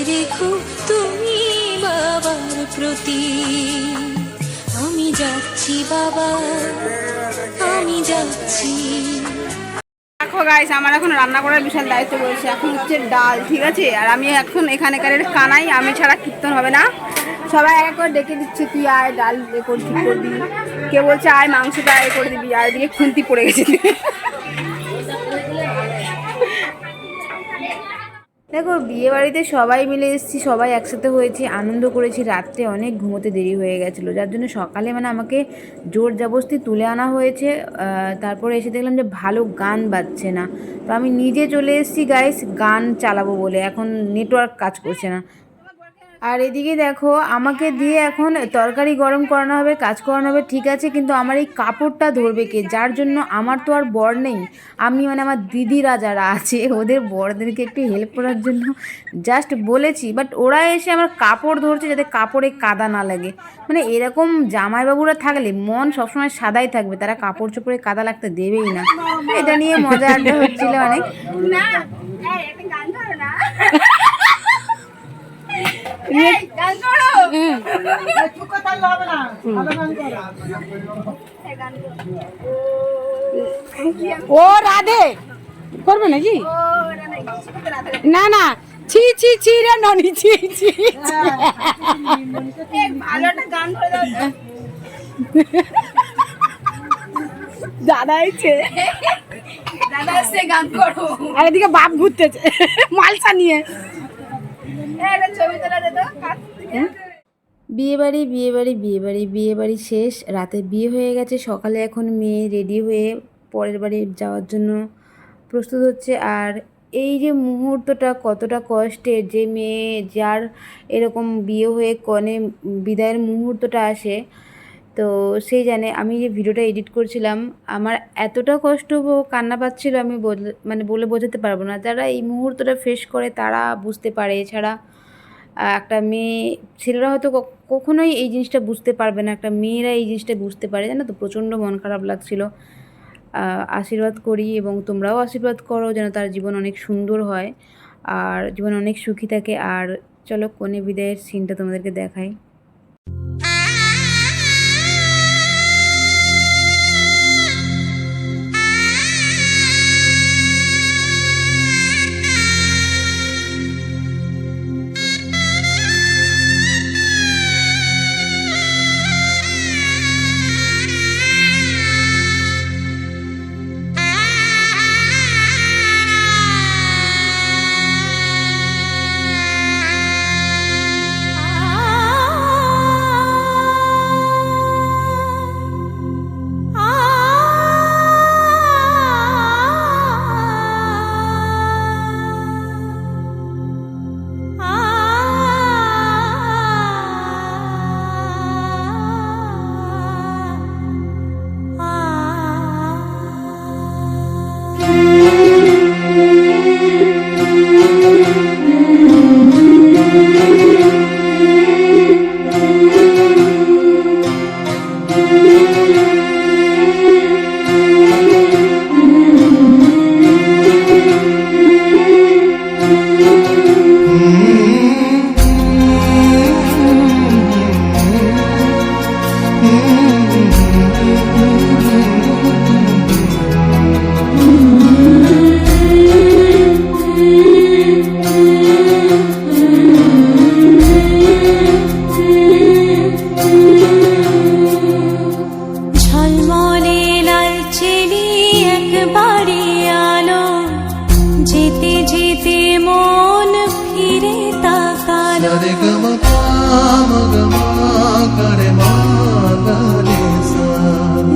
রেখো তুমি বাবার প্রতি। আমি যাচ্ছি বাবা, আমি যাচ্ছি। দেখো গাইস, আমার এখন রান্না করার বিশাল দায়িত্ব রয়েছে। এখন হচ্ছে ডাল, ঠিক আছে? আর আমি এখন এখানকার কানাই, আমি ছাড়া কীর্তন হবে না। সবাই এক করে ডেকে দিচ্ছে, তুই আয় ডাল এ করে ঠিক করবি, কে বলছে আয় মাংসটা এ করে দিবি, আর এদিকে খুন্তি পড়ে গেছে। দেখো বিয়ে বাড়িতে সবাই মিলে এসেছি, সবাই একসাথে হয়েছি, আনন্দ করেছি। রাত্রে অনেক ঘুমোতে দেরি হয়ে গেছিলো, যার জন্য সকালে মানে আমাকে জোর জবরদস্তি তুলে আনা হয়েছে। তারপরে এসে দেখলাম যে ভালো গান বাজছে না, তো আমি নিজে চলে এসেছি গাইস গান চালাবো বলে। এখন নেটওয়ার্ক কাজ করছে না। আর এদিকে দেখো আমাকে দিয়ে এখন তরকারি গরম করানো হবে, কাজ করানো হবে, ঠিক আছে, কিন্তু আমার এই কাপড়টা ধরবে কে? যার জন্য আমার তো আর বর নেই, আমি মানে আমার দিদিরা যারা আছে ওদের বরদেরকে একটু হেল্প করার জন্য জাস্ট বলেছি, বাট ওরা এসে আমার কাপড় ধরছে যাতে কাপড়ে কাদা না লাগে। মানে এরকম জামাইবাবুরা থাকলে মন সবসময় সাদাই থাকবে, তারা কাপড় চোপড়ে কাদা লাগতে দেবেই না। এটা নিয়ে মজা আড্ডা হচ্ছিল অনেক। ও রাধে করবে নাকি? না না, ছি ছি ছি রে ননি, ছি ছি। দাদা এসে গান করো, আর এদিকে বাপ ঘুরতেছে মালসা নিয়ে। বিয়েবাড়ি বিয়েবাড়ি বিয়েবাড়ি বিয়েবাড়ি শেষ, রাতে বিয়ে হয়ে গেছে। সকালে এখন মেয়ে রেডি হয়ে পরের বাড়ি যাওয়ার জন্য প্রস্তুত হচ্ছে। আর এই যে মুহূর্তটা কতটা কষ্টের, যে মেয়ে যার এরকম বিয়ে হয়ে কনে বিদায়ের মুহূর্তটা আসে, তো সেই জানে। আমি যে ভিডিওটা এডিট করছিলাম আমার এতটা কষ্ট কান্না পাচ্ছিল, আমি মানে বলে বোঝাতে পারবো না। যারা এই মুহূর্তটা ফেস করে তারা বুঝতে পারে, এছাড়া একটা মেয়ে, ছেলেরা হয়তো কখনোই এই জিনিসটা বুঝতে পারবে না, একটা মেয়েরা এই জিনিসটা বুঝতে পারে, জানো তো। প্রচণ্ড মন খারাপ লাগছিল। আশীর্বাদ করি এবং তোমরাও আশীর্বাদ করো যেন তার জীবন অনেক সুন্দর হয় আর জীবন অনেক সুখী থাকে। আর চলো কনে বিদায়ের সিনটা তোমাদেরকে দেখাই।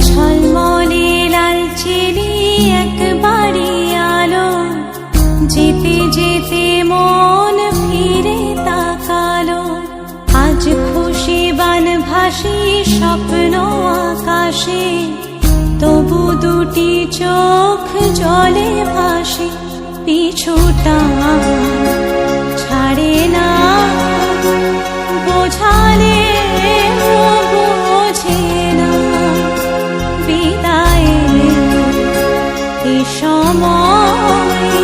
ঝলমলে লালচেরি একবারই আলো, যেতে যেতে মন ফিরে তাকালো। আজ খুশি বান ভাসি স্বপ্ন আকাশে, তবু দুটি চোখ জলে ভাসে। পিছুটা ছাড়ে না, বোঝালে বোঝে না। বিদায়ের এ সময়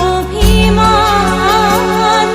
অভিমান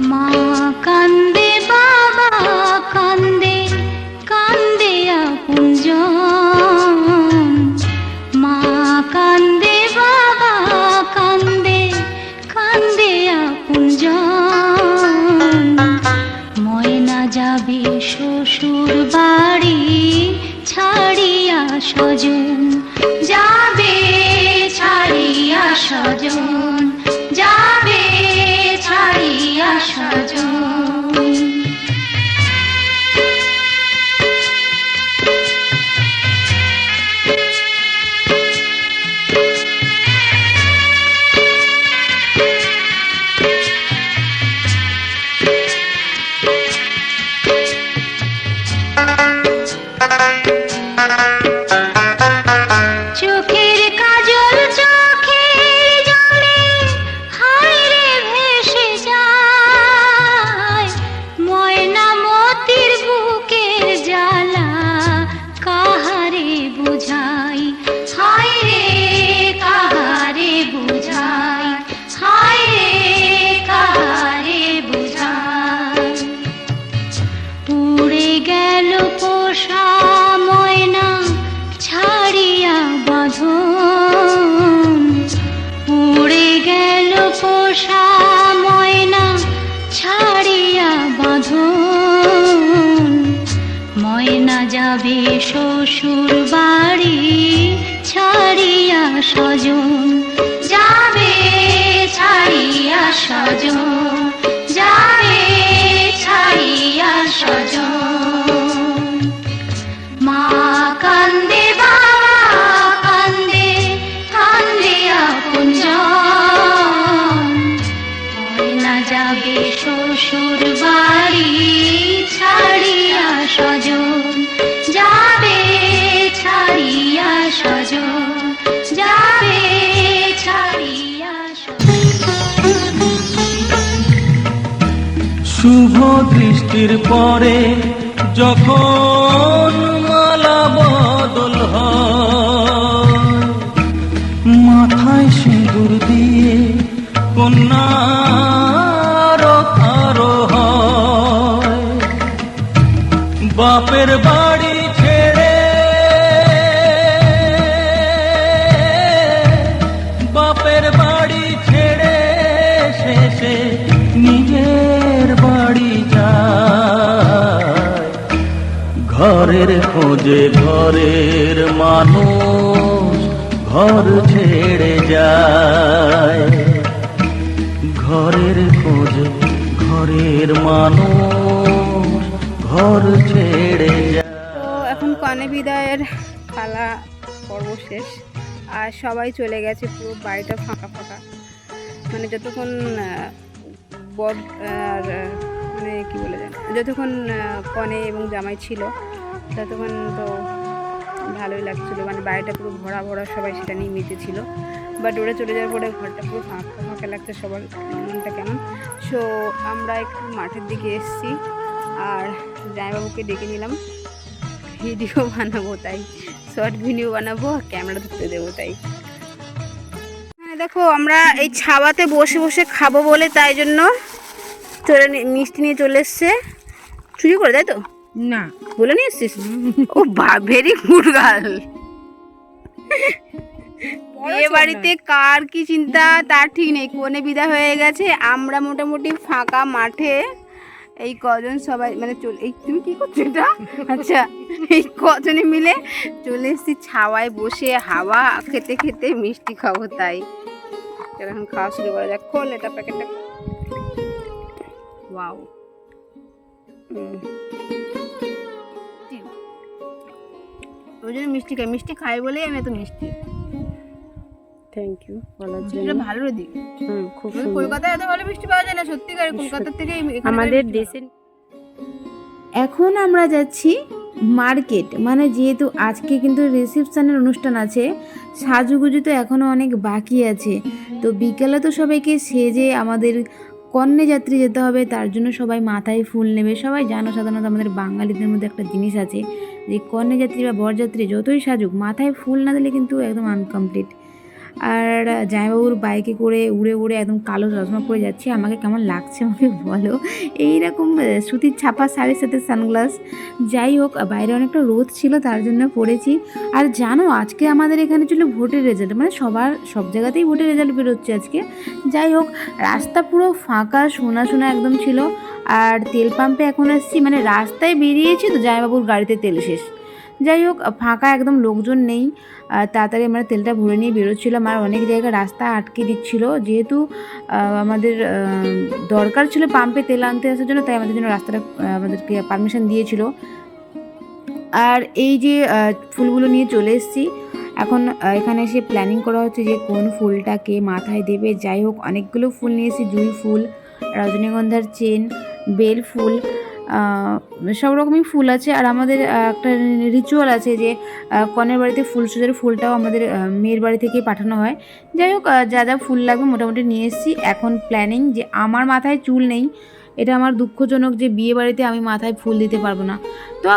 মা কান্দে বাবা কান্দে কান্দে আপনজন মা কান্দে বাবা কান্দে কান্দে আপনজন ময়না যাবে শ্বশুর বাড়ি ছাড়িয়া স্বজন যাবে ছাড়িয়া স্বজন যাবে ছাড়িয়া স্বজন চোখের কাজল চোখের জলে হায় রে ভেসে যায় ময়না মতির বুকের জ্বালা কাহারে বুঝাই হায় রে কাহারে বুঝাই হায় রে কাহারে বুঝাই উড়ে গেল পোষা ময়না ছাড়িয়া বাঁধন উড়ে গেল পোষা ময়না ছাড়িয়া বাঁধন ময়না যাবে শ্বশুর বাড়ি ছাড়িয়া স্বজন যাবে ছাড়িয়া স্বজন যাবে ছাড়িয়া স্বজন মা কান্দে বাবা কান্দে কান্দে আপনজন ময়না যাবে শ্বশুর বাড়ি ছাড়িয়া স্বজন যাবে ছাড়িয়া স্বজন যাবে ছাড়িয়া স্বজন শুভ দৃষ্টির পরে যখন মালা বদল হয় মাথায় সিঁদুর দিয়ে কন্যার আরো হয় বাপের বাড়ি ছেড়ে বাপের বাড়ি ছেড়ে শেষে নিজের বাড়ি যায় ঘরের খোঁজে ঘরের মানুষ ঘর ছেড়ে যায় ঘরের খোঁজে ঘরের মানুষ ঘর ছেড়ে যায়। তো এখন কনে বিদায়ের পালা পর্ব শেষ আর সবাই চলে গেছে, পুরো বাড়িটা ফাঁকা ফাঁকা। মানে যতক্ষণ বর আর মানে কী বলে যায়, যতক্ষণ কনে এবং জামাই ছিল ততক্ষণ তো ভালোই লাগছিলো, মানে বাড়িটা পুরো ভরা ভরা, সবাই সেটা নিয়ে মেতেছিল। বাট ওরা চলে যাওয়ার পরে ঘরটা পুরো ফাঁকা ফাঁকা লাগছে, সবার মনটা কেমন। সো আমরা একটু মাঠের দিকে এসেছি আর জামাইবাবুকে ডেকে নিলাম, ভিডিও বানাবো, তাই শর্ট ভিডিও বানাবো, ক্যামেরা ধরতে দেবো তাই। হ্যাঁ দেখো, আমরা এই ছাওয়াতে বসে বসে খাবো বলে তাই জন্য মিষ্টি নিয়ে চলে এসছে। চুরি করে, তাই তো? না, বলে নিয়ে এসছিস? ও ভেরি গুড গার্ল। বিয়ে বাড়িতে কার কি চিন্তা তার ঠিক নেই, কোনে বিদায় হয়ে গেছে, আমরা মোটামুটি ফাঁকা মাঠে এই কজন সবাই মানে এই তুমি কি করছো এটা? আচ্ছা, এই কজনে মিলে চলে এসেছি ছাওয়ায় বসে হাওয়া খেতে খেতে মিষ্টি খাবো, তাই এখন খাওয়া শুরু করা যাক। খোল এটা, প্যাকেটটা। ওয়াও, ওই জন্য মিষ্টি খাই, মিষ্টি খাই বলেই আমি এত মিষ্টি। থ্যাংক ইউ বলার মিষ্টিটা জন্য। ভালো দিক, খুব কলকাতায় এত ভালো মিষ্টি পাওয়া যায় না, সত্যিকার কলকাতার থেকে আমাদের দেশে। এখন আমরা যাচ্ছি মার্কেট, মানে যেহেতু আজকে কিন্তু রিসেপশনের অনুষ্ঠান আছে, সাজুগুজু তো এখনও অনেক বাকি আছে। তো বিকেলে তো সবাইকে সেজে আমাদের কন্যাযাত্রী যেতে হবে, তার জন্য সবাই মাথায় ফুল নেবে। সবাই জানো সাধারণত আমাদের বাঙালিদের মধ্যে একটা জিনিস আছে যে কন্যাযাত্রী বা বরযাত্রী যতই সাজুক মাথায় ফুল না দিলে কিন্তু একদম আনকমপ্লিট। আর জামাইবাবুর বাইকে করে উড়ে উড়ে একদম কালো চশমা পরে যাচ্ছি। আমাকে কেমন লাগছে আমাকে বলো। এইরকম সুতির ছাপা শাড়ির সাথে সানগ্লাস। যাই হোক, বাইরে অনেকটা রোদ ছিল তার জন্য পরেছি। আর জানো আজকে আমাদের এখানে ছিল ভোটের রেজাল্ট, মানে সব জায়গাতেই ভোটের রেজাল্ট বেরোচ্ছে আজকে। যাই হোক, রাস্তা পুরো ফাঁকা, শোনা শোনা একদম ছিল। আর তেল পাম্পে এখন এসেছি, মানে রাস্তায় বেরিয়েছি তো জামাইবাবুর গাড়িতে তেল শেষ। যাই হোক, ফাঁকা একদম, লোকজন নেই। তাড়াতাড়ি আমরা তেলটা ভরে নিয়ে বেরোচ্ছিলাম। আর অনেক জায়গায় রাস্তা আটকে দিচ্ছিল, যেহেতু আমাদের দরকার ছিল পাম্পে তেল আনতে আসার জন্য, তাই আমাদের জন্য রাস্তাটা আমাদেরকে পারমিশন দিয়েছিল। আর এই যে ফুলগুলো নিয়ে চলে এসেছি এখন। এখানে এসে প্ল্যানিং করা হচ্ছে যে কোন ফুলটাকে মাথায় দেবে। যাই হোক, অনেকগুলো ফুল নিয়ে এসেছি, জুঁই ফুল, রজনীগন্ধার চেন, বেল ফুল, সব রকমই ফুল আছে। আর আমাদের একটা রিচুয়াল আছে যে কনের বাড়িতে ফুল সজ্জার ফুলটাও আমাদের মেয়ের বাড়ি থেকেই পাঠানো হয়। যাই হোক, যা যা ফুল লাগবে মোটামুটি নিয়ে এসেছি। এখন প্ল্যানিং যে আমার মাথায় চুল নেই, এটা আমার দুঃখজনক যে বিয়ে বাড়িতে আমি মাথায় ফুল দিতে পারবো না। তো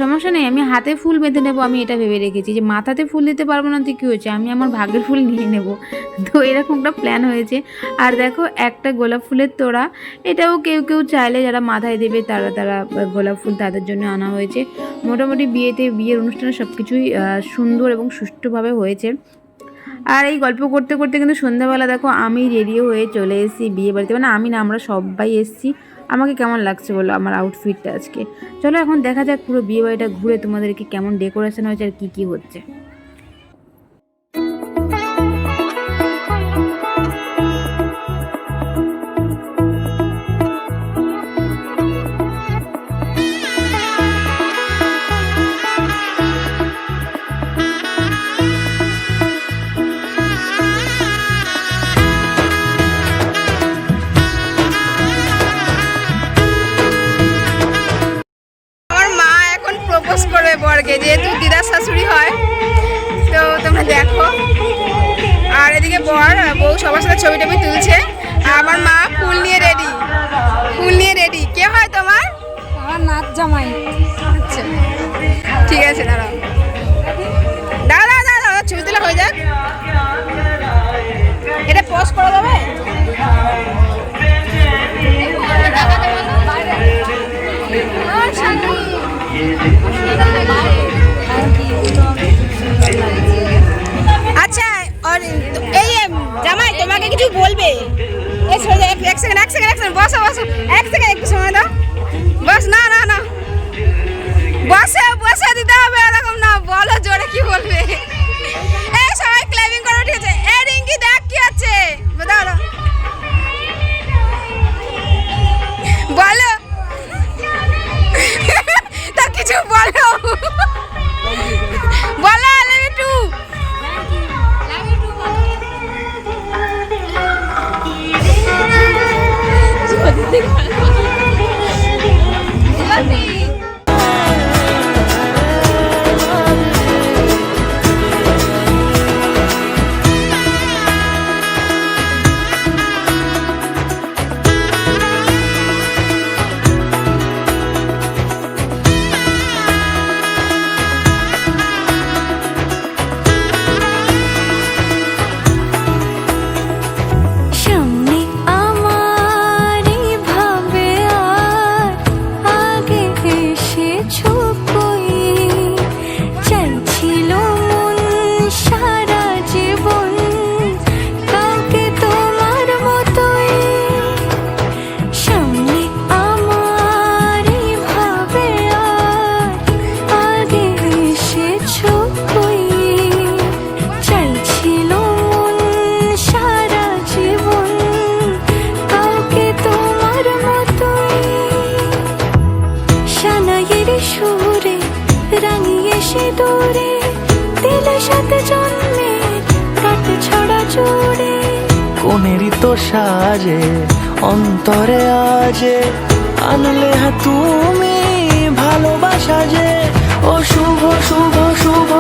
সমস্যা নেই, আমি হাতে ফুল বেঁধে নেবো। আমি এটা ভেবে রেখেছি যে মাথাতে ফুল দিতে পারবো না তো কী হয়েছে, আমি আমার ভাগ্যের ফুল নিয়ে নেব। তো এরকমটা প্ল্যান হয়েছে। আর দেখো, একটা গোলাপ ফুলের তোড়া, এটাও কেউ কেউ চাইলে যারা মাথায় দেবে তারা গোলাপ ফুল তাদের জন্য আনা হয়েছে। মোটামুটি বিয়ের অনুষ্ঠানে সব কিছুই সুন্দর এবং সুষ্ঠুভাবে হয়েছে। আর এই গল্প করতে করতে কিন্তু সন্ধ্যাবেলা দেখো আমি রেডিও হয়ে চলে এসেছি বিয়ে বাড়িতে। মানে আমি না, আমরা সবাই এসেছি। আমাকে কেমন লাগছে বলো আমার আউটফিটটা আজকে। চলো এখন দেখা যাক পুরো বিয়ে বাড়িটা ঘুরে তোমাদেরকে কেমন ডেকোরেশন হয়েছে আর কি হচ্ছে। বরকে, যেহেতু দিদার শাশুড়ি হয়, তো তোমরা দেখো। আর এদিকে বউ সবার সাথে ছবি টবি তুলছে। আর আমার মা ফুল নিয়ে রেডি। কে হয় তোমার? আমার নাচ জামাই। আচ্ছা ঠিক আছে, দাঁড়াও ছবি তোলা হয়ে যাক। এটা পোস্ট করা যাবে? আচ্ছা, আর এই জামাই তোমাকে কিছু বলবে। এক সেকেন্ড বসো, এক সেকেন্ড একটু সময় দাও। বস, না বসে দিতে হবে, এরকম না, বলো জোরে কি বলবে। এই সবাই ক্লাবিং করো, ঠিক আছে? এই রিঙ্কি দেখ কি আছে, দাও বলো তা কিছু বলো। Love you too. দূরে দিলের সাথে জন্মে কাট ছড়া জোড়ে কোনেরই তো সাজে অন্তরে আজে আনলে হ্যাঁ তুমি ভালোবাসা যে ও শুভ শুভ শুভ